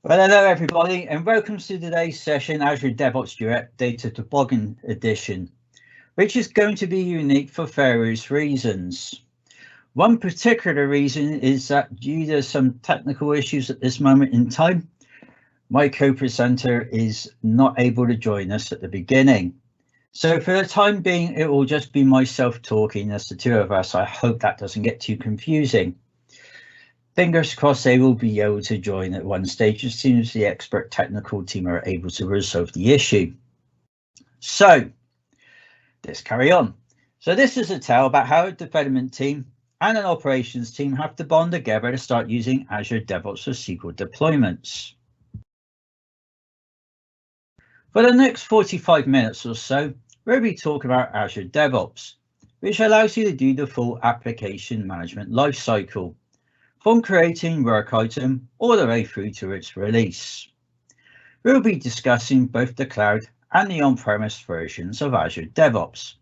Well, hello everybody, and welcome to today's session, Azure DevOps Duet Data.Toboggan edition, which is going to be unique for various reasons. One particular reason is that due to some technical issues at this moment in time, my co-presenter is not able to join us at the beginning. So for the time being, it will just be myself talking as the two of us. I hope that doesn't get too confusing. Fingers crossed they will be able to join at one stage as soon as the expert technical team are able to resolve the issue. So let's carry on. So this is a tale about how a development team and an operations team have to bond together to start using Azure DevOps for SQL deployments. For the next 45 minutes or so, we'll be talking about Azure DevOps, which allows you to do the full application management lifecycle, from creating work item all the way through to its release. We'll be discussing both the cloud and the on-premise versions of Azure DevOps,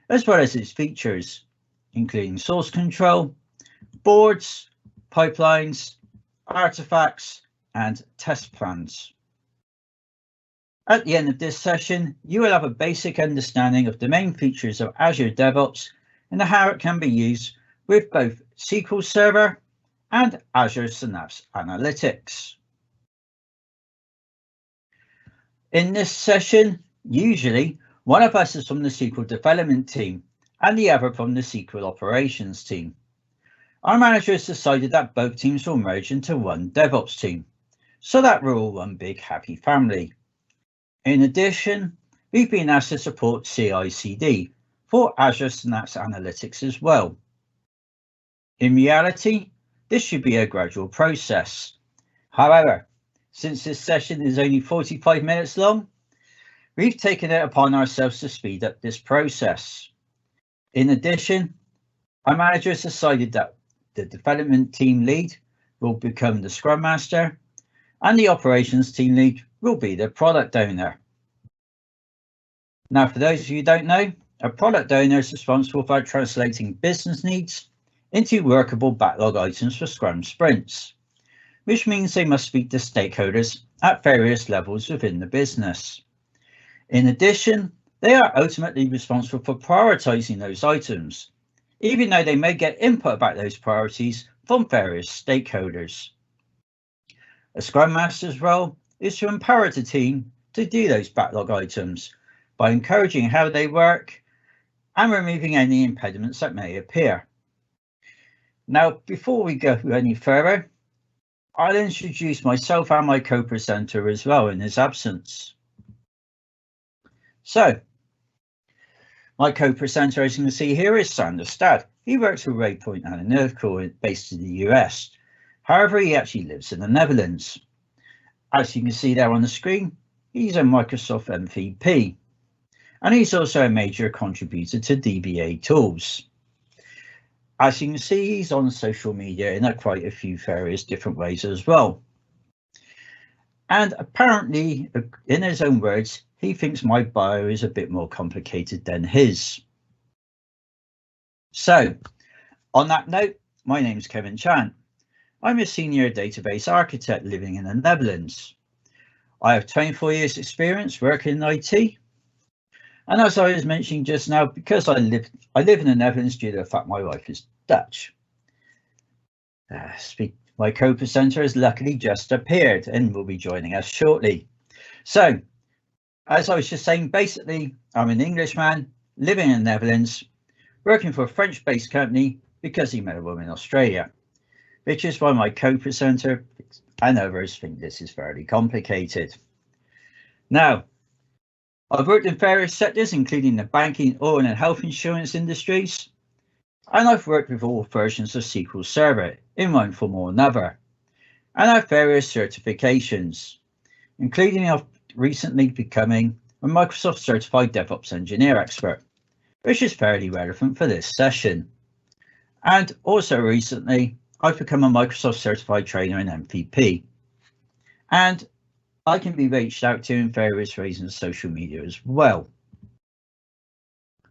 as well as its features, including source control, boards, pipelines, artifacts, and test plans. At the end of this session, you will have a basic understanding of the main features of Azure DevOps and how it can be used with both SQL Server and Azure Synapse Analytics. In this session, usually one of us is from the SQL development team and the other from the SQL operations team. Our manager has decided that both teams will merge into one DevOps team, so that we're all one big happy family. In addition, we've been asked to support CI/CD for Azure Synapse Analytics as well. In reality, this should be a gradual process. However, since this session is only 45 minutes long, we've taken it upon ourselves to speed up this process. In addition, our manager has decided that the development team lead will become the Scrum Master and the operations team lead will be the product owner. Now, for those of you who don't know, a product owner is responsible for translating business needs into workable backlog items for Scrum sprints, which means they must speak to stakeholders at various levels within the business. In addition, they are ultimately responsible for prioritizing those items, even though they may get input about those priorities from various stakeholders. A Scrum Master's role is to empower the team to do those backlog items by encouraging how they work and removing any impediments that may appear. Now, before we go any further, I'll introduce myself and my co-presenter as well in his absence. So, my co-presenter, as you can see here, is Sander Stad. He works for Waypoint Analytical based in the US. However, he actually lives in the Netherlands. As you can see there on the screen, he's a Microsoft MVP, and he's also a major contributor to DBA tools. As you can see, he's on social media in quite a few various different ways as well. And apparently, in his own words, he thinks my bio is a bit more complicated than his. So, on that note, my name's Kevin Chant. I'm a senior database architect living in the Netherlands. I have 24 years experience working in IT. And as I was mentioning just now, because I live in the Netherlands due to the fact my wife is Dutch. My co-presenter has luckily just appeared and will be joining us shortly. So, as I was just saying, basically, I'm an Englishman living in the Netherlands, working for a French-based company because he met a woman in Australia, which is why my co-presenter and others think this is fairly complicated. Now, I've worked in various sectors, including the banking, oil and health insurance industries, and I've worked with all versions of SQL Server in one form or another, and I have various certifications, including recently becoming a Microsoft Certified DevOps Engineer Expert, which is fairly relevant for this session. And also recently, I've become a Microsoft Certified Trainer in MVP, and I can be reached out to in various ways on social media as well.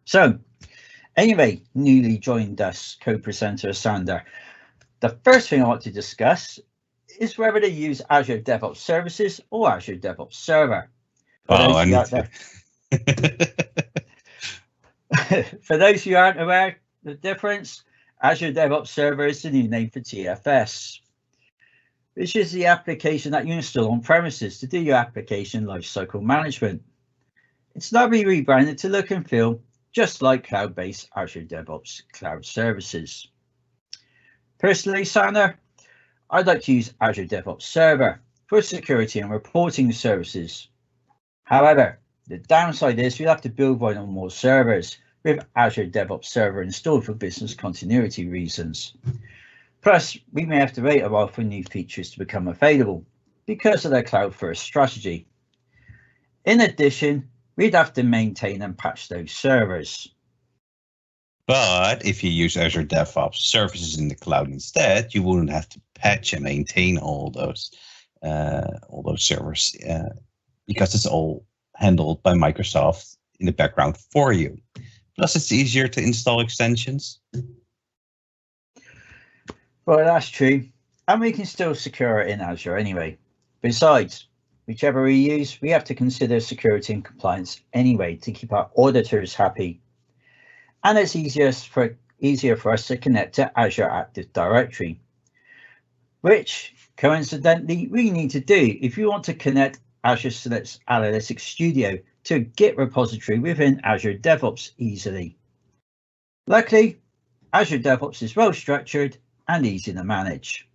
So, anyway, newly joined us co-presenter Sander. The first thing I want to discuss is whether to use Azure DevOps Services or Azure DevOps Server. For Wow, those of you out there, for those who aren't aware of the difference, Azure DevOps Server is the new name for TFS, which is the application that you install on premises to do your application lifecycle management. It's now been rebranded to look and feel just like cloud-based Azure DevOps Cloud Services. Personally, Sander, I'd like to use Azure DevOps Server for security and reporting services. However, the downside is we'll have to build one or more servers with Azure DevOps Server installed for business continuity reasons. Plus, we may have to wait a while for new features to become available because of their cloud-first strategy. In addition, we'd have to maintain and patch those servers. But if you use Azure DevOps services in the cloud instead, you wouldn't have to patch and maintain all those servers because it's all handled by Microsoft in the background for you. Plus, it's easier to install extensions. Well, that's true, and we can still secure it in Azure anyway. Besides, whichever we use, we have to consider security and compliance anyway to keep our auditors happy. And it's easier for us to connect to Azure Active Directory, which coincidentally we need to do if you want to connect Azure Analytics Studio to a Git repository within Azure DevOps easily. Luckily, Azure DevOps is well structured and easy to manage.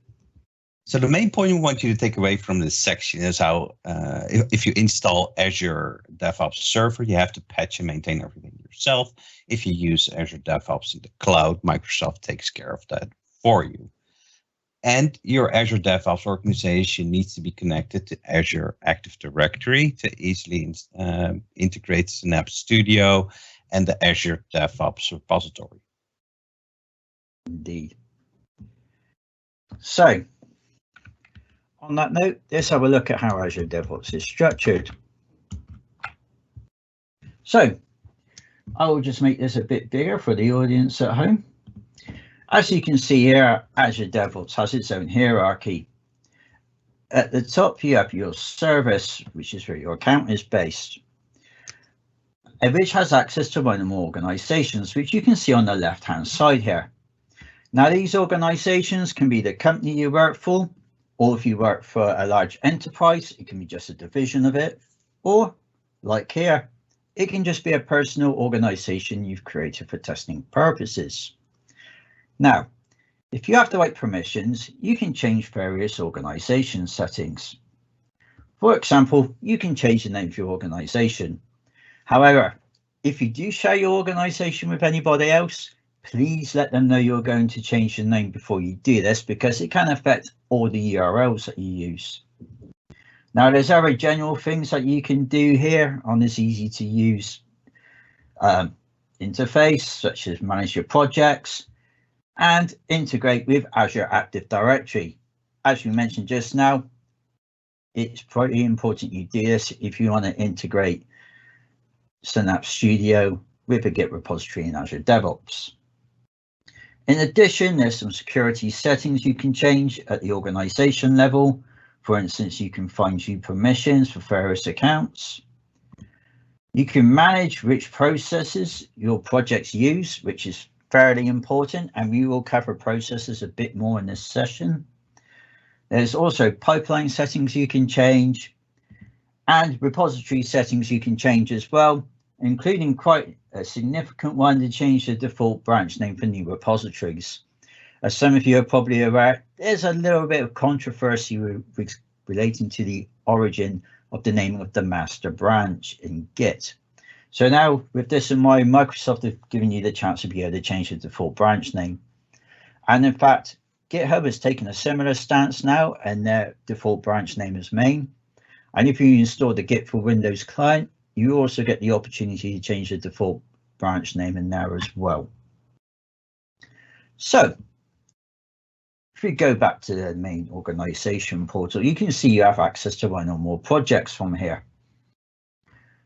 So the main point we want you to take away from this section is how if you install Azure DevOps Server, you have to patch and maintain everything yourself. If you use Azure DevOps in the cloud, Microsoft takes care of that for you. And your Azure DevOps organization needs to be connected to Azure Active Directory to easily integrate Synapse Studio and the Azure DevOps repository. Indeed. So, on that note, let's have a look at how Azure DevOps is structured. So, I will just make this a bit bigger for the audience at home. As you can see here, Azure DevOps has its own hierarchy. At the top, you have your service, which is where your account is based, which has access to one or more organizations, which you can see on the left-hand side here. Now, these organizations can be the company you work for, or if you work for a large enterprise, it can be just a division of it, or like here, it can just be a personal organization you've created for testing purposes. Now, if you have the right permissions, you can change various organization settings. For example, you can change the name of your organization. However, if you do share your organization with anybody else, please let them know you're going to change the name before you do this, because it can affect all the URLs that you use. Now, there's other general things that you can do here on this easy to use interface, such as manage your projects and integrate with Azure Active Directory. As we mentioned just now, it's pretty important you do this if you want to integrate Synapse Studio with a Git repository in Azure DevOps. In addition, there's some security settings you can change at the organization level. For instance, you can fine-tune permissions for various accounts. You can manage which processes your projects use, which is fairly important, and we will cover processes a bit more in this session. There's also pipeline settings you can change, and repository settings you can change as well, including quite a significant one to change the default branch name for new repositories. As some of you are probably aware, there's a little bit of controversy relating to the origin of the naming of the master branch in Git. So now, with this in mind, Microsoft have given you the chance to be able to change the default branch name. And in fact, GitHub has taken a similar stance now, and their default branch name is main. And if you install the Git for Windows client, you also get the opportunity to change the default branch name in there as well. So, if we go back to the main organization portal, you can see you have access to one or more projects from here.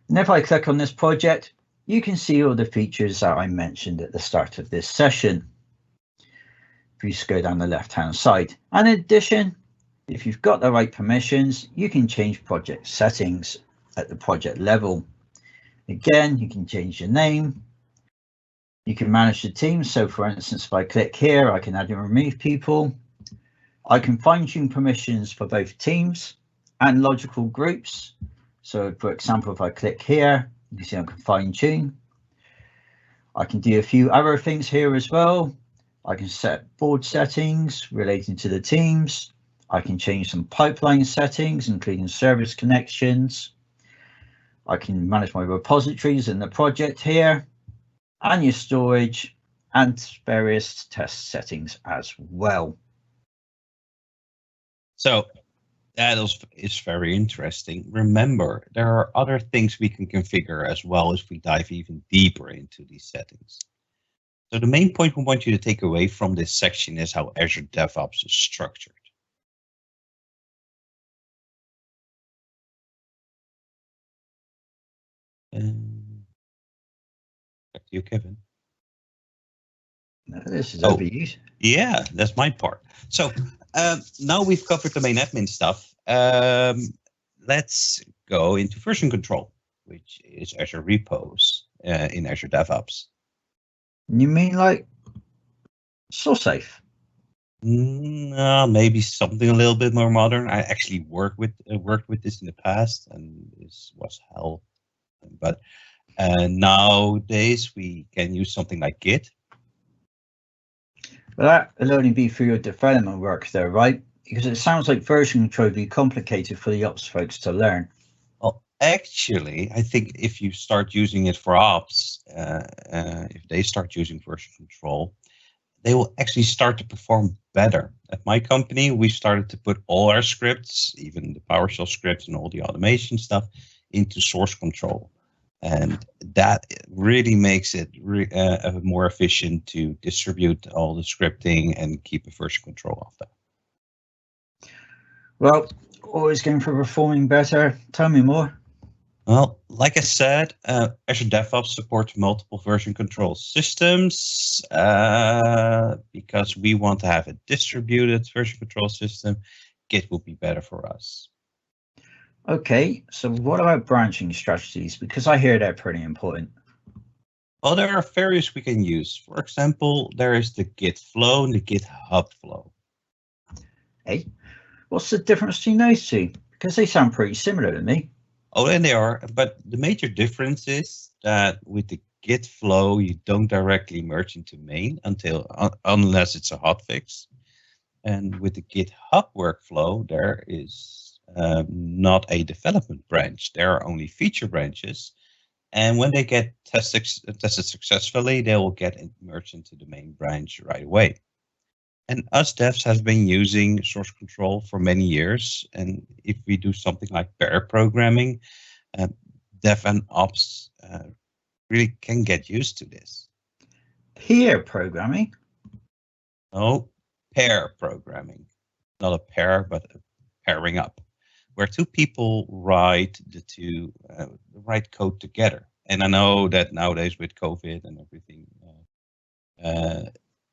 And if I click on this project, you can see all the features that I mentioned at the start of this session. If you just go down the left-hand side, and in addition, If you've got the right permissions, you can change project settings at the project level. Again, you can change your name. You can manage the team. So for instance, if I click here, I can add and remove people. I can fine-tune permissions for both teams and logical groups. So for example, if I click here, you can see I can fine-tune. I can do a few other things here as well. I can set board settings relating to the teams. I can change some pipeline settings, including service connections. I can manage my repositories in the project here, and your storage and various test settings as well. So that is very interesting. Remember, there are other things we can configure as well as we dive even deeper into these settings. So the main point we want you to take away from this section is how Azure DevOps is structured. Back to you, Kevin. No, this is over you. Yeah, that's my part. So now we've covered the main admin stuff. Let's go into version control, which is Azure repos in Azure DevOps. You mean like source safe? No, maybe something a little bit more modern. I actually worked with this in the past, and this was hell. But nowadays we can use something like Git. Well, that will only be for your development work though, right? Because it sounds like version control would be complicated for the ops folks to learn. Well, actually, I think if you start using it for ops, if they start using version control, they will actually start to perform better. At my company, we started to put all our scripts, even the PowerShell scripts and all the automation stuff, into source control. And that really makes it more efficient to distribute all the scripting and keep a version control of that. Well, always going for performing better. Tell me more. Well, like I said, Azure DevOps supports multiple version control systems because we want to have a distributed version control system. Git will be better for us. Okay, so what about branching strategies? Because I hear they're pretty important. Well, there are various we can use. For example, there is the Git Flow and the GitHub Flow. Hey, what's the difference between those two? Because they sound pretty similar to me. Oh, and they are, but the major difference is that with the Git Flow, you don't directly merge into main unless it's a hotfix. And with the GitHub workflow, there is not a development branch. There are only feature branches. And when they get tested successfully, they will get merged into the main branch right away. And us devs have been using source control for many years. And if we do something like pair programming, dev and ops really can get used to this. Pair programming? No, pair programming. Not a pair, but a pairing up, where two people write the right code together. And I know that nowadays with COVID and everything,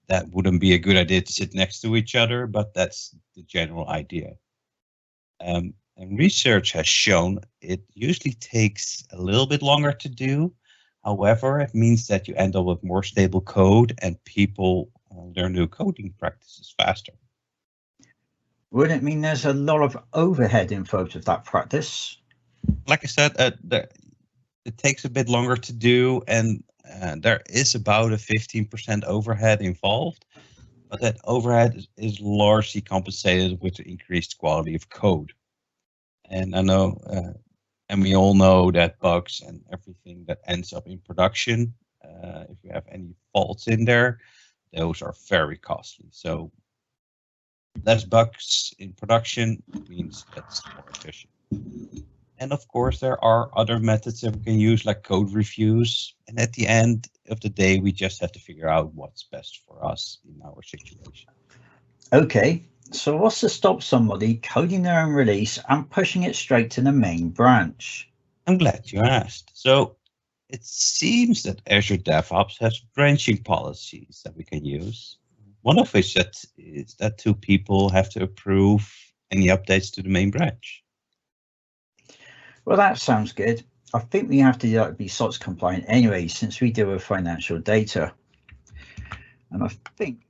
that wouldn't be a good idea to sit next to each other, but that's the general idea. And research has shown it usually takes a little bit longer to do. However, it means that you end up with more stable code and people learn new coding practices faster. Wouldn't it mean there's a lot of overhead involved with that practice? Like I said, it takes a bit longer to do, and there is about a 15% overhead involved, but that overhead is largely compensated with the increased quality of code. And I know, and we all know that bugs and everything that ends up in production, if you have any faults in there, those are very costly. So less bugs in production means that's more efficient. And of course, there are other methods that we can use, like code reviews. And at the end of the day, we just have to figure out what's best for us in our situation. Okay, so what's to stop somebody coding their own release and pushing it straight to the main branch? I'm glad you asked. So it seems that Azure DevOps has branching policies that we can use. One of which is that two people have to approve any updates to the main branch. Well, that sounds good. I think we have to be SOX compliant anyway, since we deal with financial data. And I think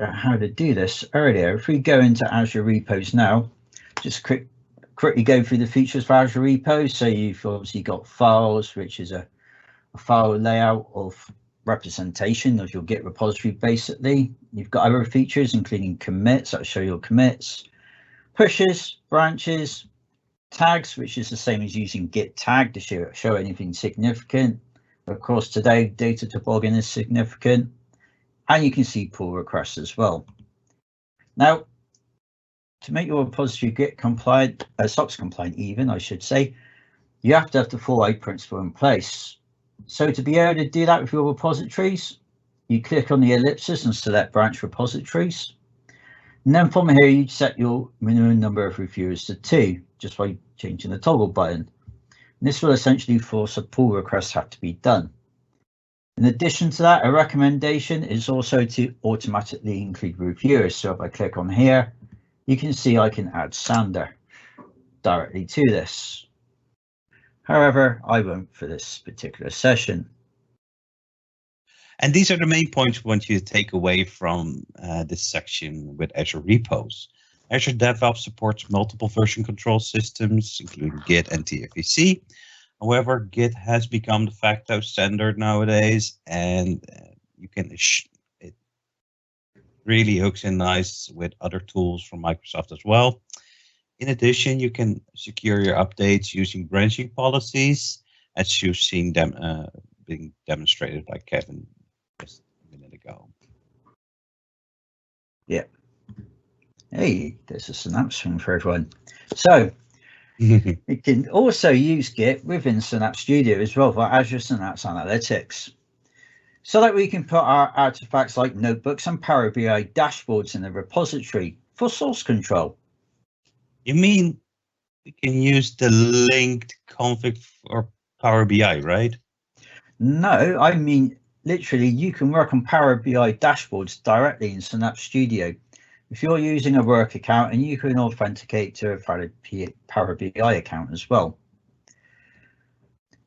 how to do this earlier. If we go into Azure Repos now, just quickly go through the features for Azure Repos. So you've obviously got files, which is a file layout of representation of your Git repository, basically. You've got other features, including commits, that show your commits, pushes, branches, tags, which is the same as using Git tag to show anything significant. Of course, today, Data.Toboggan is significant. And you can see pull requests as well. Now, to make your repository Git compliant, SOX compliant even, I should say, you have to have the 4i principle in place. So to be able to do that with your repositories, you click on the ellipsis and select branch repositories. And then from here, you set your minimum number of reviewers to 2, just by changing the toggle button. And this will essentially force a pull request have to be done. In addition to that, a recommendation is also to automatically include reviewers. So if I click on here, you can see I can add Sander directly to this. However, I won't for this particular session. And these are the main points we want you to take away from this section with Azure Repos. Azure DevOps supports multiple version control systems, including Git and TFVC. However, Git has become de facto standard nowadays, and it really hooks in nice with other tools from Microsoft as well. In addition, you can secure your updates using branching policies, as you've seen them being demonstrated by Kevin just a minute ago. Yeah. Hey, there's a Synapse thing for everyone. So it can also use Git within Synapse Studio as well for Azure Synapse Analytics, so that we can put our artifacts like notebooks and Power BI dashboards in the repository for source control. You mean we can use the linked config for Power BI, right? No, I mean literally you can work on Power BI dashboards directly in Synapse Studio. If you're using a work account, and you can authenticate to a Power BI account as well.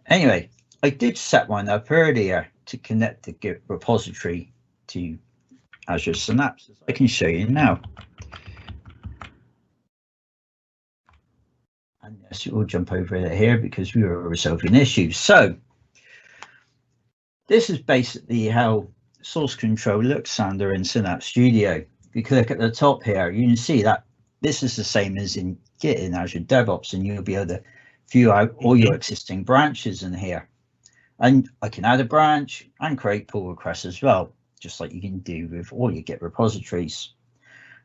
Anyway, I did set one up earlier to connect the Git repository to Azure Synapse. I can show you now. And yes, we'll jump over it here because we were resolving issues. So this is basically how source control looks under in Synapse Studio. If you click at the top here, you can see that this is the same as in Git in Azure DevOps, and you'll be able to view out all your existing branches in here. And I can add a branch and create pull requests as well, just like you can do with all your Git repositories.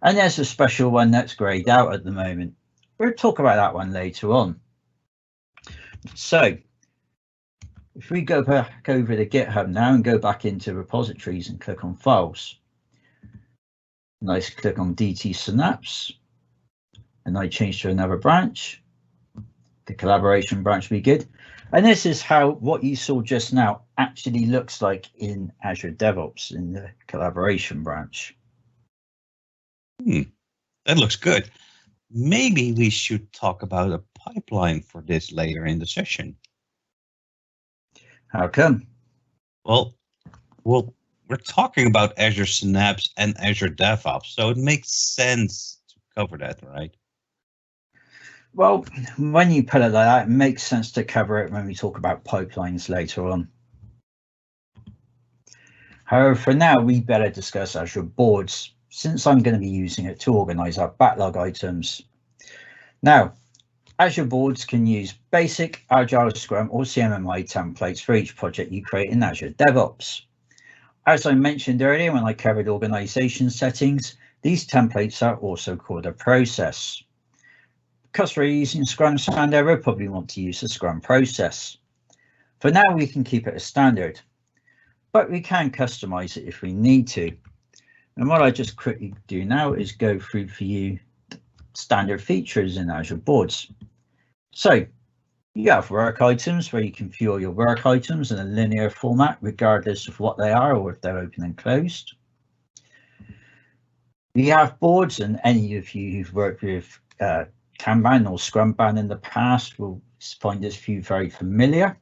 And there's a special one that's grayed out at the moment. We'll talk about that one later on. So if we go back over to GitHub now and go back into repositories and click on files, nice, click on DT Synapse, and I change to another branch. The collaboration branch will be good. And this is how what you saw just now actually looks like in Azure DevOps in the collaboration branch. That looks good. Maybe we should talk about a pipeline for this later in the session. How come? Well, we're talking about Azure Synapse and Azure DevOps, so it makes sense to cover that, right? Well, when you put it like that, it makes sense to cover it when we talk about pipelines later on. However, for now, we better discuss Azure Boards, since I'm going to be using it to organize our backlog items. Now, Azure Boards can use basic Agile, Scrum, or CMMI templates for each project you create in Azure DevOps. As I mentioned earlier when I covered organization settings, these templates are also called a process. Because we're using Scrum Standard, we'll probably want to use the Scrum process. For now, we can keep it as standard, but we can customize it if we need to. And what I just quickly do now is go through for you standard features in Azure Boards. So you have work items where you can view all your work items in a linear format, regardless of what they are or if they're open and closed. We have boards, and any of you who've worked with Kanban or Scrumban in the past will find this view very familiar.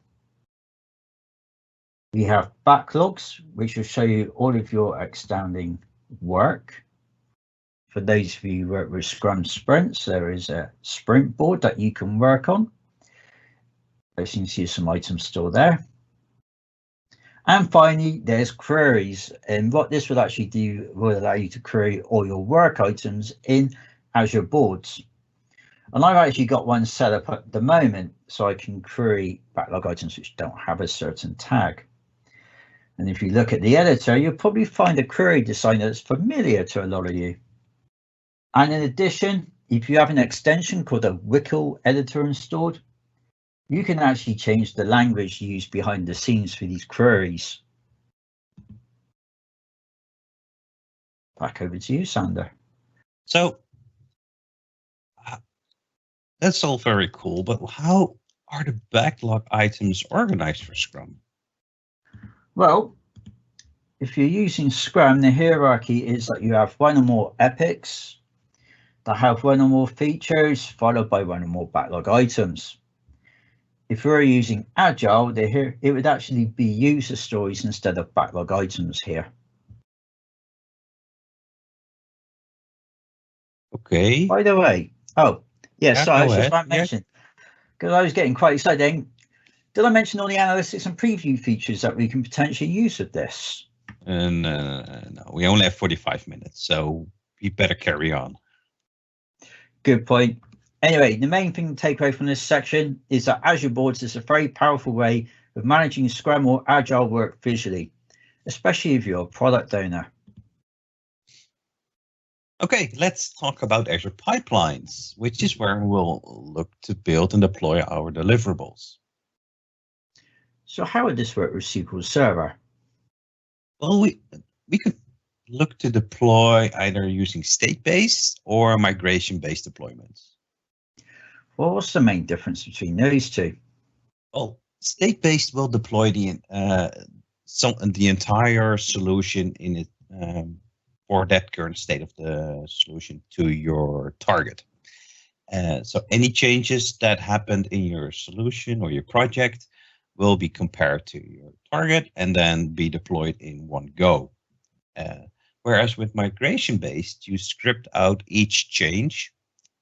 We have backlogs, which will show you all of your outstanding work. For those of you who work with Scrum sprints, there is a sprint board that you can work on. As you can see, some items still there. And finally, there's queries. And what this will actually do will allow you to query all your work items in Azure Boards. And I've actually got one set up at the moment, so I can query backlog items which don't have a certain tag. And if you look at the editor, you'll probably find a query design that's familiar to a lot of you. And in addition, if you have an extension called a WCL editor installed, you can actually change the language used behind the scenes for these queries. Back over to you, Sander. So that's all very cool, but how are the backlog items organized for Scrum? Well, if you're using Scrum, the hierarchy is that you have one or more epics that have one or more features, followed by one or more backlog items. If we're using Agile, it would actually be user stories instead of backlog items here. Okay. By the way, I should mention, because I was getting quite excited. Did I mention all the analytics and preview features that we can potentially use with this? No, we only have 45 minutes, so we better carry on. Good point. Anyway, the main thing to take away from this section is that Azure Boards is a very powerful way of managing Scrum or Agile work visually, especially if you're a product owner. Okay, let's talk about Azure Pipelines, which is where we'll look to build and deploy our deliverables. So how would this work with SQL Server? Well, we could look to deploy either using state-based or migration-based deployments. Well, what's the main difference between those two? Well, state-based will deploy the entire solution in it for that current state of the solution to your target. So any changes that happened in your solution or your project will be compared to your target and then be deployed in one go. Whereas with migration-based, you script out each change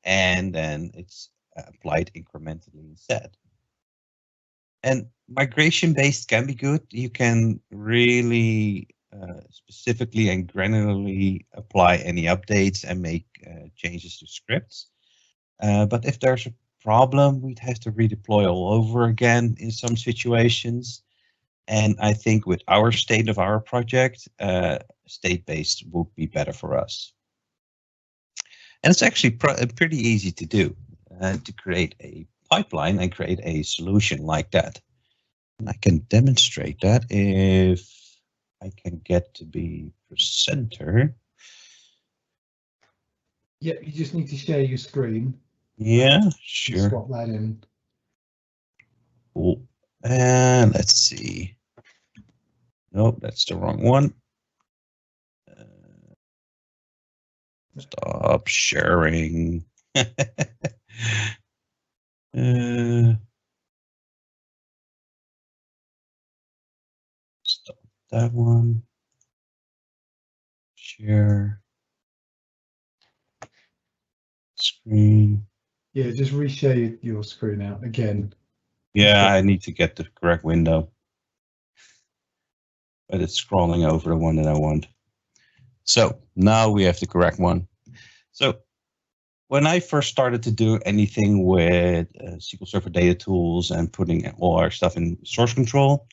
and then it's applied incrementally instead. And migration-based can be good. You can really specifically and granularly apply any updates and make changes to scripts. But if there's a problem, we'd have to redeploy all over again in some situations. And I think with our state of our project, state-based would be better for us. And it's actually pretty easy to do, to create a pipeline and create a solution like that. And I can demonstrate that if I can get to be presenter. Yeah, you just need to share your screen. Yeah, sure. Swap that in. Cool. And let's see. Nope, that's the wrong one. Stop sharing. Stop that one. Share screen. Yeah, just reshare your screen out again. Yeah, I need to get the correct window. But it's scrolling over the one that I want. So now we have the correct one. So when I first started to do anything with SQL Server data tools and putting all our stuff in source control,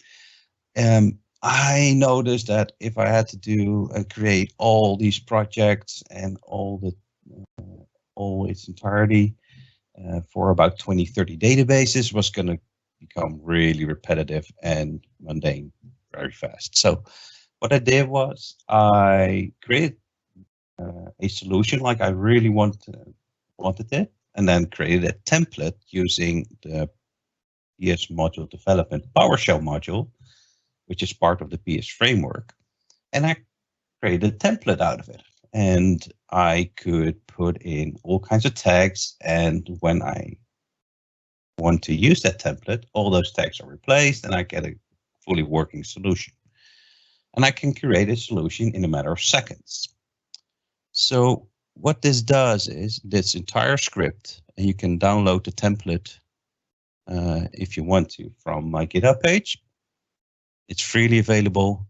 I noticed that if I had to do and create all these projects and all its entirety for about 20-30 databases was going to become really repetitive and mundane very fast. So what I did was I created a solution like I really wanted it, and then created a template using the PS module development PowerShell module, which is part of the PS framework. And I created a template out of it. and I could put in all kinds of tags, and when I want to use that template, all those tags are replaced and I get a fully working solution. And I can create a solution in a matter of seconds. So what this does is this entire script, and you can download the template if you want to from my GitHub page. It's freely available.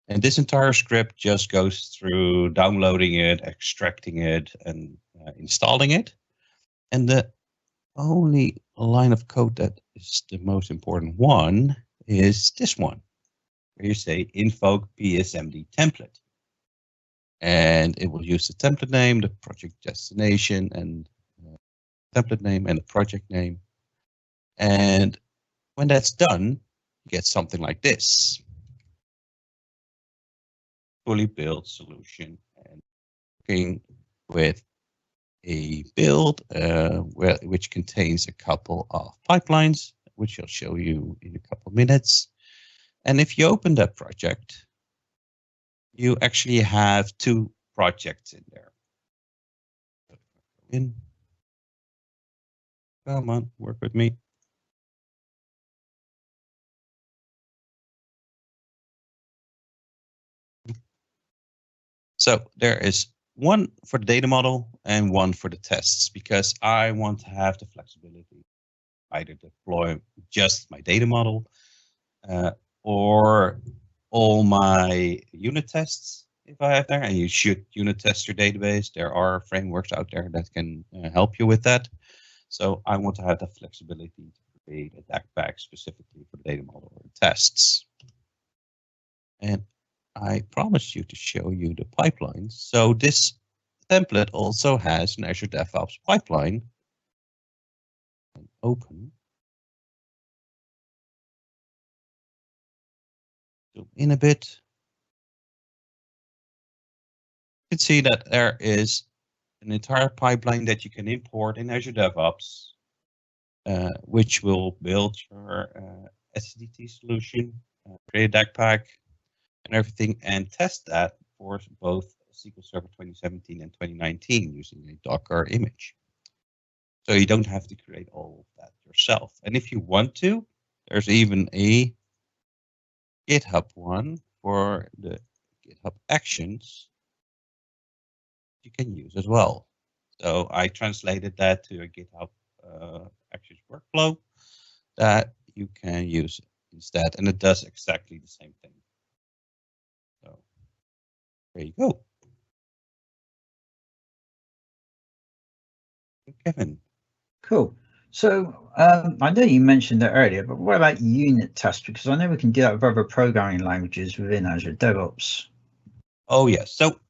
And this entire script just goes through downloading it, extracting it, and installing it. And the only line of code that is the most important one is this one, where you say invoke psmd template. And it will use the template name, the project destination, and template name and the project name. And when that's done, you get something like this. Fully built solution, and working with a build which contains a couple of pipelines, which I'll show you in a couple of minutes. And if you open that project, you actually have two projects in there. Come on, work with me. So there is one for the data model and one for the tests, because I want to have the flexibility either deploy just my data model or all my unit tests if I have there. And you should unit test your database. There are frameworks out there that can help you with that. So I want to have the flexibility to create a DAC pack specifically for the data model or tests. And I promised you to show you the pipelines. So this template also has an Azure DevOps pipeline. And open. Zoom in a bit. You can see that there is an entire pipeline that you can import in Azure DevOps, which will build your SDT solution, create a DAC pack, and everything, and test that for both SQL Server 2017 and 2019 using a Docker image. So you don't have to create all of that yourself. And if you want to, there's even a GitHub one for the GitHub Actions you can use as well. So I translated that to a GitHub Actions workflow that you can use instead, and it does exactly the same thing. So there you go. Kevin. Cool. So I know you mentioned that earlier, but what about unit tests? Because I know we can do that with other programming languages within Azure DevOps. Oh, yes. So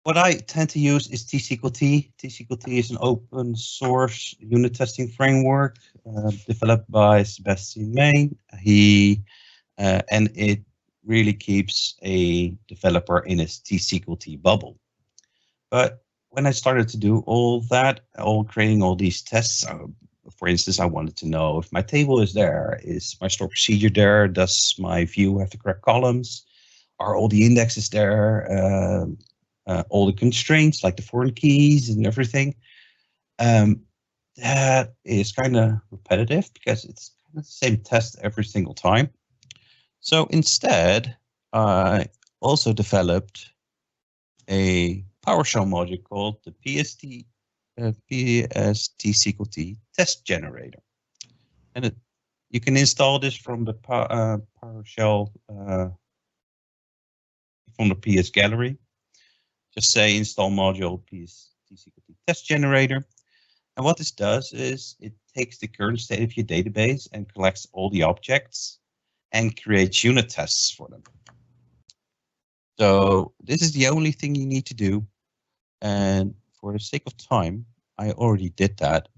what I tend to use is tSQLt. tSQLt is an open source unit testing framework developed by Sebastian May. And it really keeps a developer in his tSQLt bubble. But when I started to do all that, creating all these tests, for instance, I wanted to know if my table is there, is my store procedure there, does my view have the correct columns, are all the indexes there, all the constraints like the foreign keys and everything. That is kind of repetitive because it's kind of the same test every single time. So instead, I also developed a PowerShell module called the tSQLt test generator. And you can install this from the PowerShell, from the PS gallery. Just say install module tSQLt test generator. And what this does is it takes the current state of your database and collects all the objects and creates unit tests for them. So this is the only thing you need to do. And for the sake of time, I already did that.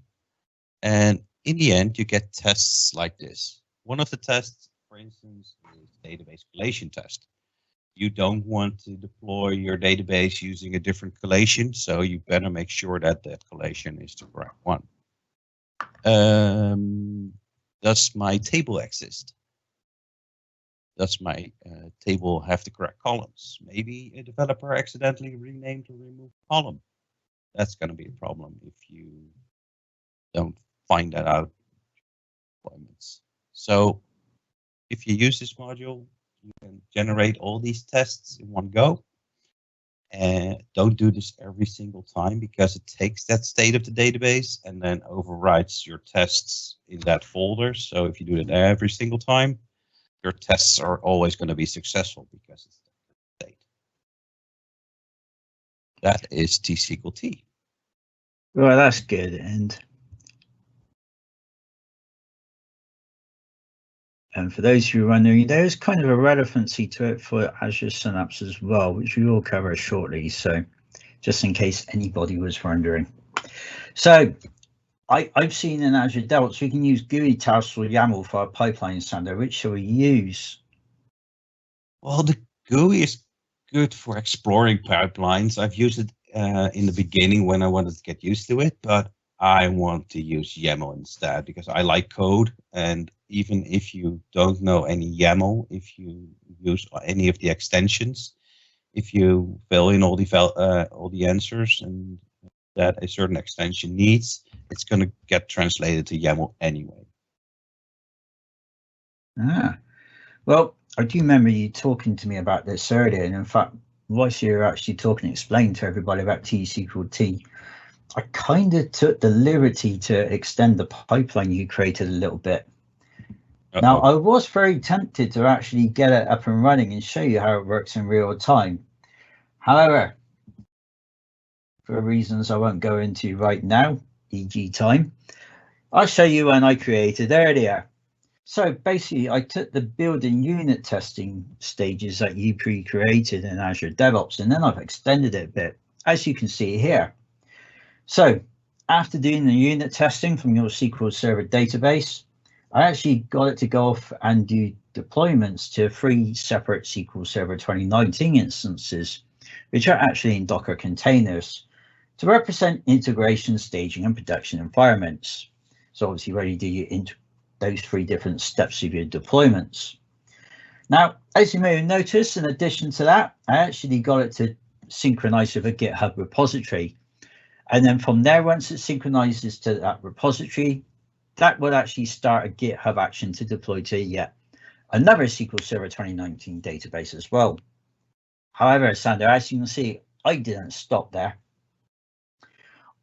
And in the end, you get tests like this. One of the tests, for instance, is database collation test. You don't want to deploy your database using a different collation, so you better make sure that that collation is the correct one. Does my table exist? does my table have the correct columns? Maybe a developer accidentally renamed or removed a column. That's going to be a problem if you don't find that out. So if you use this module, you can generate all these tests in one go. And don't do this every single time, because it takes that state of the database and then overwrites your tests in that folder. So if you do that every single time, your tests are always going to be successful because it's the state. That is tSQLt. Well, that's good. And for those of you wondering, there's kind of a relevancy to it for Azure Synapse as well, which we will cover shortly. So just in case anybody was wondering. So I've seen in Azure DevOps, we can use GUI tasks or YAML for our pipeline, Sander. Which shall we use? Well, the GUI is good for exploring pipelines. I've used it in the beginning when I wanted to get used to it, but I want to use YAML instead because I like code. And even if you don't know any YAML, if you use any of the extensions, if you fill in all the answers and that a certain extension needs, it's going to get translated to YAML anyway. Well, I do remember you talking to me about this earlier, and in fact, whilst you were actually talking, explaining to everybody about tSQLt, I kind of took the liberty to extend the pipeline you created a little bit. Now, I was very tempted to actually get it up and running and show you how it works in real time. However, for reasons I won't go into right now, e.g. time, I'll show you one I created earlier. So basically, I took the build and unit testing stages that you pre-created in Azure DevOps, and then I've extended it a bit, as you can see here. So after doing the unit testing from your SQL Server database, I actually got it to go off and do deployments to 3 separate SQL Server 2019 instances, which are actually in Docker containers, to represent integration, staging, and production environments. So obviously, where you do those 3 different steps of your deployments. Now, as you may have noticed, in addition to that, I actually got it to synchronize with a GitHub repository. And then from there, once it synchronizes to that repository, that will actually start a GitHub action to deploy to yet another SQL Server 2019 database as well. However, Sander, as you can see, I didn't stop there.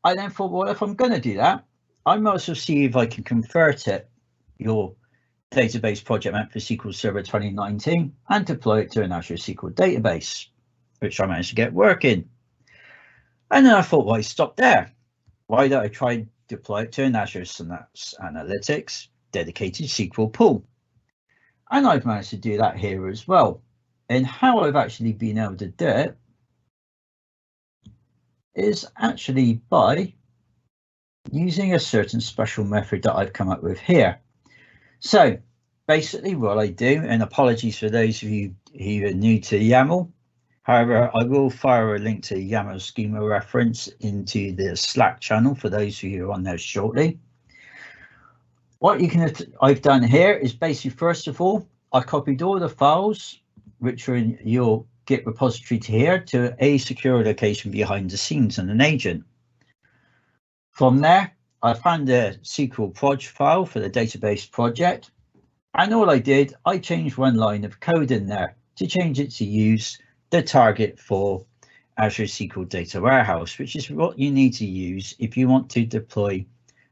I then thought, well, if I'm going to do that, I might as well see if I can convert it, your database project map for SQL Server 2019, and deploy it to an Azure SQL database, which I managed to get working. And then I thought, why stop there? Why don't I try and deploy it to an Azure Synapse Analytics dedicated SQL pool? And I've managed to do that here as well. And how I've actually been able to do it is actually by using a certain special method that I've come up with here. So basically what I do, and apologies for those of you who are new to YAML, however, I will fire a link to YAML schema reference into the Slack channel for those of you who are on there shortly. What I've done here is basically, first of all, I copied all the files which are in your Git repository to here to a secure location behind the scenes in an agent. From there, I found the SQL proj file for the database project, and all I did, I changed one line of code in there to change it to use the target for Azure SQL Data Warehouse, which is what you need to use if you want to deploy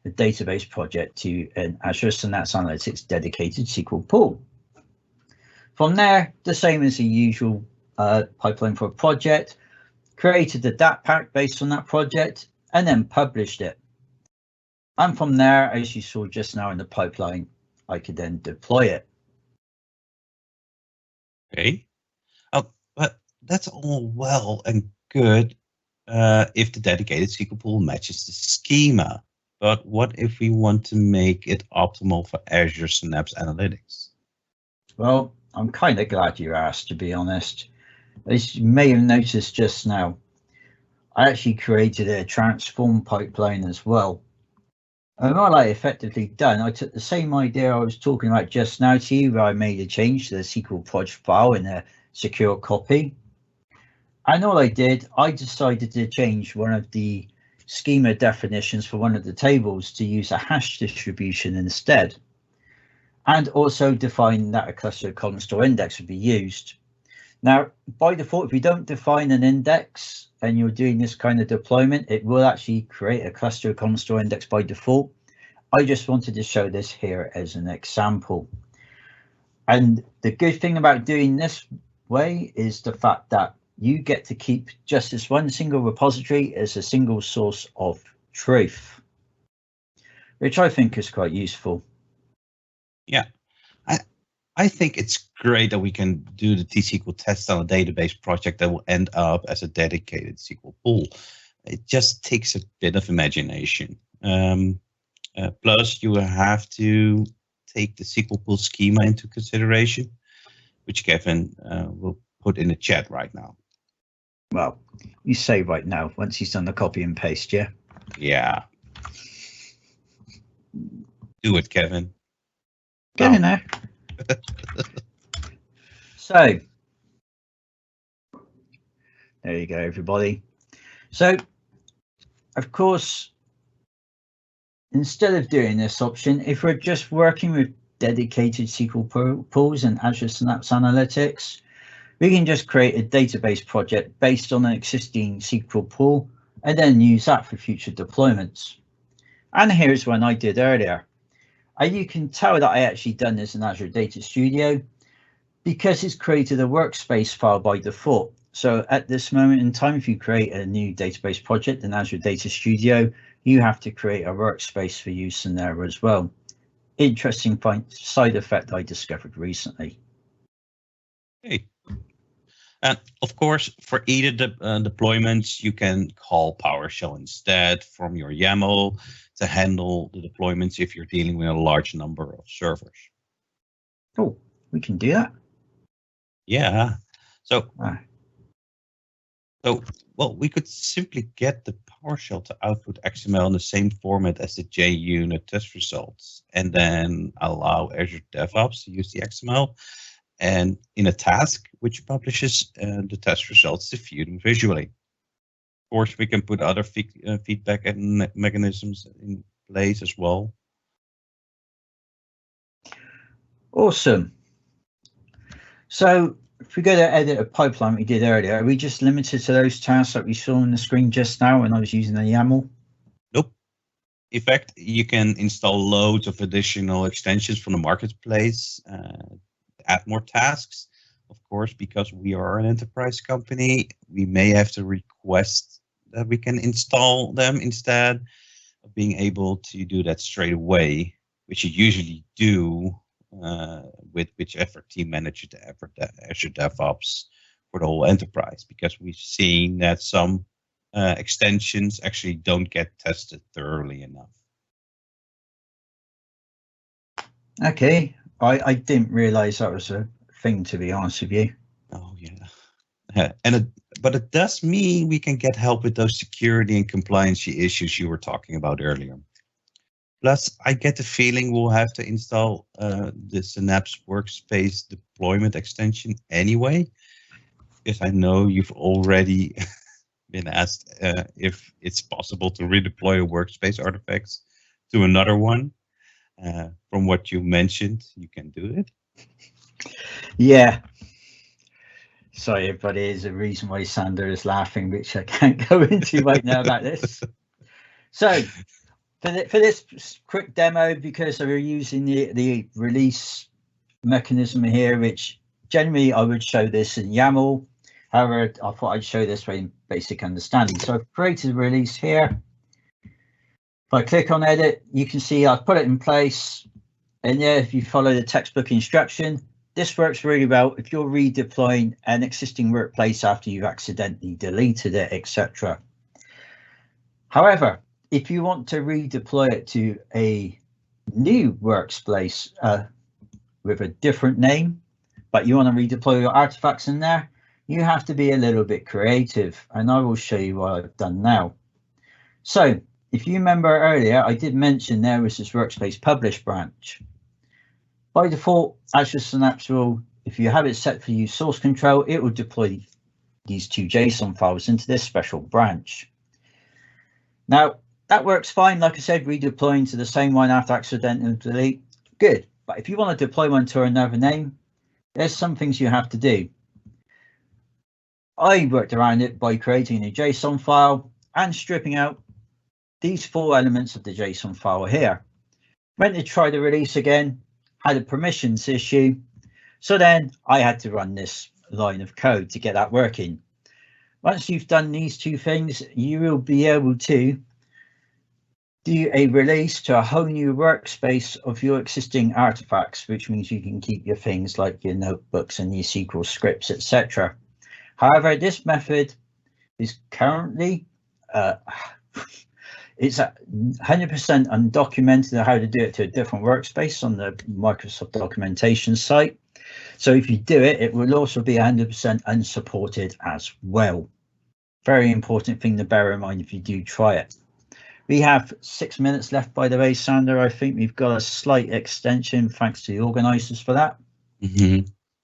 a database project to an Azure Synapse Analytics dedicated SQL pool. From there, the same as the usual pipeline for a project, created the DAT pack based on that project, and then published it. And from there, as you saw just now in the pipeline, I could then deploy it. Okay. But that's all well and good if the dedicated SQL pool matches the schema. But what if we want to make it optimal for Azure Synapse Analytics? Well, I'm kind of glad you asked, to be honest. As you may have noticed just now, I actually created a transform pipeline as well. And what I effectively done, I took the same idea I was talking about just now to you, where I made a change to the SQL project file in a secure copy. And all I did, I decided to change one of the schema definitions for one of the tables to use a hash distribution instead. And also define that a cluster column store index would be used. Now, by default, if you don't define an index and you're doing this kind of deployment, it will actually create a cluster column store index by default. I just wanted to show this here as an example. And the good thing about doing this way is the fact that you get to keep just this one single repository as a single source of truth, which I think is quite useful. Yeah, I think it's great that we can do the tSQL test on a database project that will end up as a dedicated SQL pool. It just takes a bit of imagination. Plus, you have to take the SQL pool schema into consideration, which Kevin will put in the chat right now. Well, you say right now, once he's done the copy and paste, yeah? Yeah. Do it, Kevin. Get in there. So, there you go, everybody. So, of course, instead of doing this option, if we're just working with dedicated SQL pools and Azure Synapse Analytics, we can just create a database project based on an existing SQL pool and then use that for future deployments. And here's one I did earlier. You can tell that I actually done this in Azure Data Studio because it's created a workspace file by default. So at this moment in time, if you create a new database project in Azure Data Studio, you have to create a workspace for use in there as well. Interesting side effect I discovered recently. Okay. And of course, for either deployments, you can call PowerShell instead from your YAML to handle the deployments if you're dealing with a large number of servers. Oh, we can do that? Yeah. So, well, we could simply get the PowerShell to output XML in the same format as the JUnit test results, and then allow Azure DevOps to use the XML and in a task which publishes the test results to view them visually. Of course, we can put other feedback and mechanisms in place as well. Awesome. So if we go to edit a pipeline we did earlier, are we just limited to those tasks that we saw on the screen just now when I was using the YAML? Nope. In fact, you can install loads of additional extensions from the marketplace, add more tasks. Of course, because we are an enterprise company, we may have to request that we can install them instead of being able to do that straight away, which you usually do with whichever team manager the Azure DevOps for the whole enterprise, because we've seen that some extensions actually don't get tested thoroughly enough. Okay, I didn't realize that was a thing, to be honest with you. Oh yeah, but it does mean we can get help with those security and compliance issues you were talking about earlier. Plus, I get the feeling we'll have to install the Synapse Workspace deployment extension anyway, because I know you've already been asked if it's possible to redeploy a workspace artifacts to another one. From what you mentioned, you can do it. Yeah. Sorry, everybody, there's a reason why Sander is laughing, which I can't go into right now about this. So for this quick demo, because we're using the release mechanism here, which generally I would show this in YAML. However, I thought I'd show this way in basic understanding. So I've created a release here. If I click on edit, you can see I've put it in place. And yeah, if you follow the textbook instruction, this works really well if you're redeploying an existing workplace after you've accidentally deleted it, etc. However, if you want to redeploy it to a new workspace with a different name, but you want to redeploy your artifacts in there, you have to be a little bit creative, and I will show you what I've done now. So if you remember earlier, I did mention there was this workspace publish branch. By default, Azure Synapse will, if you have it set for use source control, it will deploy these 2 JSON files into this special branch. Now, that works fine. Like I said, redeploying to the same one after accidental delete, good. But if you want to deploy one to another name, there's some things you have to do. I worked around it by creating a JSON file and stripping out these 4 elements of the JSON file here. Went to try the release again, had a permissions issue. So then I had to run this line of code to get that working. Once you've done these 2 things, you will be able to do a release to a whole new workspace of your existing artifacts, which means you can keep your things like your notebooks and your SQL scripts, etc. However, this method is currently it's 100% undocumented how to do it to a different workspace on the Microsoft documentation site. So if you do it, it will also be 100% unsupported as well. Very important thing to bear in mind if you do try it. We have 6 minutes left, by the way, Sander. I think we've got a slight extension, thanks to the organisers for that.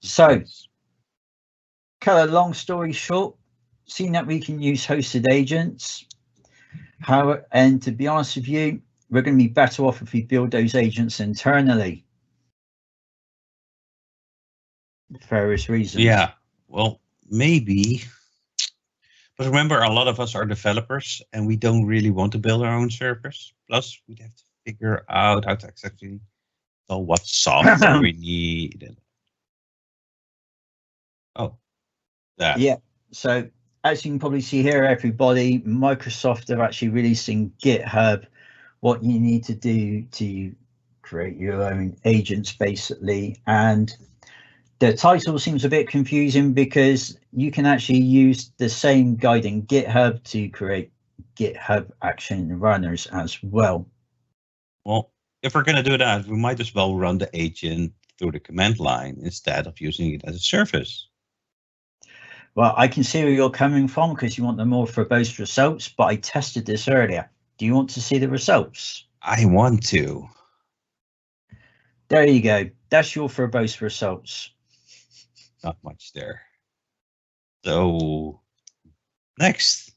So, cut a long story short, seeing that we can use hosted agents, and to be honest with you, we're going to be better off if we build those agents internally. For various reasons. Yeah, well, maybe. But remember, a lot of us are developers and we don't really want to build our own servers. Plus, we'd have to figure out how to exactly tell what software we need. Oh, that. Yeah, so as you can probably see here, everybody, Microsoft are actually releasing GitHub, what you need to do to create your own agents, basically. And the title seems a bit confusing because you can actually use the same guide in GitHub to create GitHub action runners as well. Well, if we're going to do that, we might as well run the agent through the command line instead of using it as a service. Well, I can see where you're coming from because you want the more verbose results, but I tested this earlier. Do you want to see the results? I want to. There you go. That's your verbose results. Not much there. So next,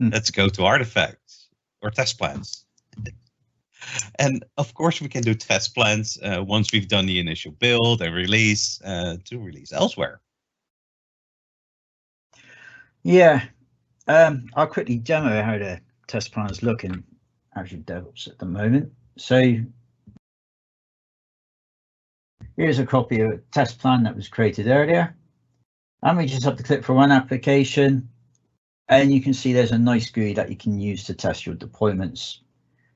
let's go to artifacts or test plans. And of course, we can do test plans once we've done the initial build and release to release elsewhere. Yeah, I'll quickly demo how the test plans look in Azure DevOps at the moment. So here's a copy of a test plan that was created earlier. And we just have to click for one application. And you can see there's a nice GUI that you can use to test your deployments.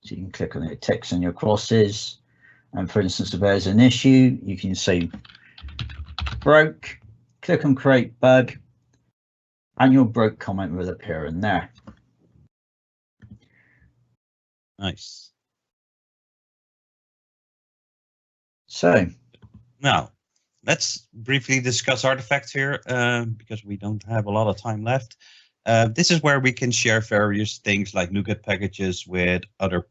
So you can click on your ticks and your crosses. And for instance, if there's an issue, you can say broke, click on create bug, and your broke comment will appear in there. Nice. So now let's briefly discuss artifacts here because we don't have a lot of time left. This is where we can share various things like NuGet packages with others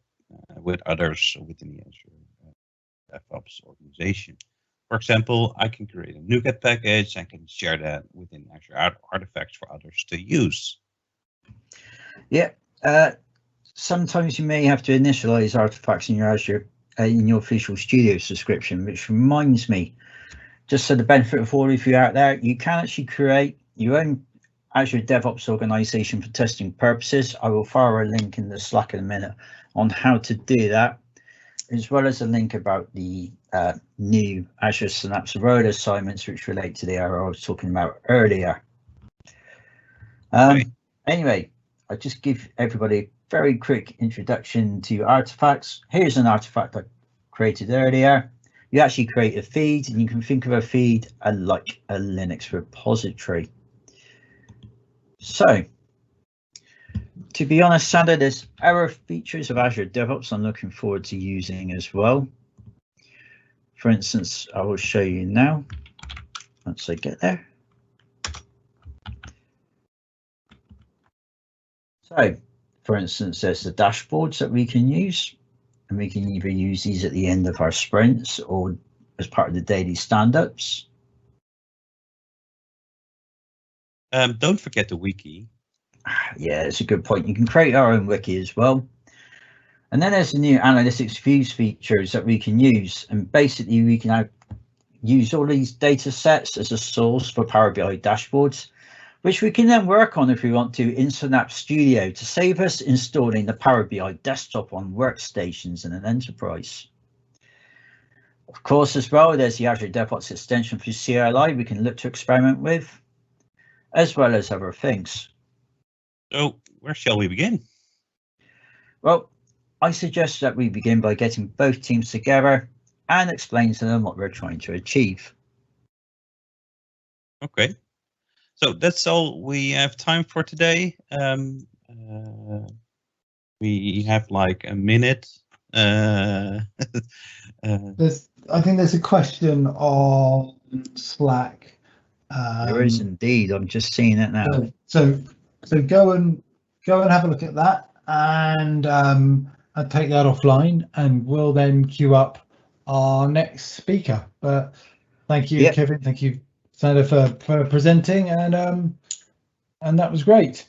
within the Azure DevOps organization. For example, I can create a NuGet package and can share that within Azure artifacts for others to use. Yeah, sometimes you may have to initialize artifacts in your Azure in your Visual Studio subscription, which reminds me, just for the benefit of all of you out there, you can actually create your own Azure DevOps organization for testing purposes. I will fire a link in the Slack in a minute on how to do that, as well as a link about the new Azure Synapse role assignments, which relate to the area I was talking about earlier. Okay. Anyway, I'll just give everybody a very quick introduction to artifacts. Here's an artifact I created earlier. You actually create a feed, and you can think of a feed like a Linux repository. So, to be honest, Sander, there's other features of Azure DevOps I'm looking forward to using as well. For instance, I will show you now once I get there. So, For instance, there's the dashboards that we can use, and we can either use these at the end of our sprints or as part of the daily stand-ups. Don't forget the wiki. Yeah, it's a good point. You can create our own wiki as well. And then there's the new analytics views features that we can use. And basically, we can now use all these data sets as a source for Power BI dashboards, which we can then work on if we want to in Synapse Studio to save us installing the Power BI desktop on workstations in an enterprise. Of course, as well, there's the Azure DevOps extension for CLI we can look to experiment with, as well as other things. So where shall we begin? Well, I suggest that we begin by getting both teams together and explain to them what we're trying to achieve. Okay. So that's all we have time for today. We have like a minute. I think there's a question on Slack. There is indeed. I'm just seeing it now. So go and have a look at that, and I'll take that offline, and we'll then queue up our next speaker. But thank you, Kevin. Thank you, Sander, for presenting, and that was great.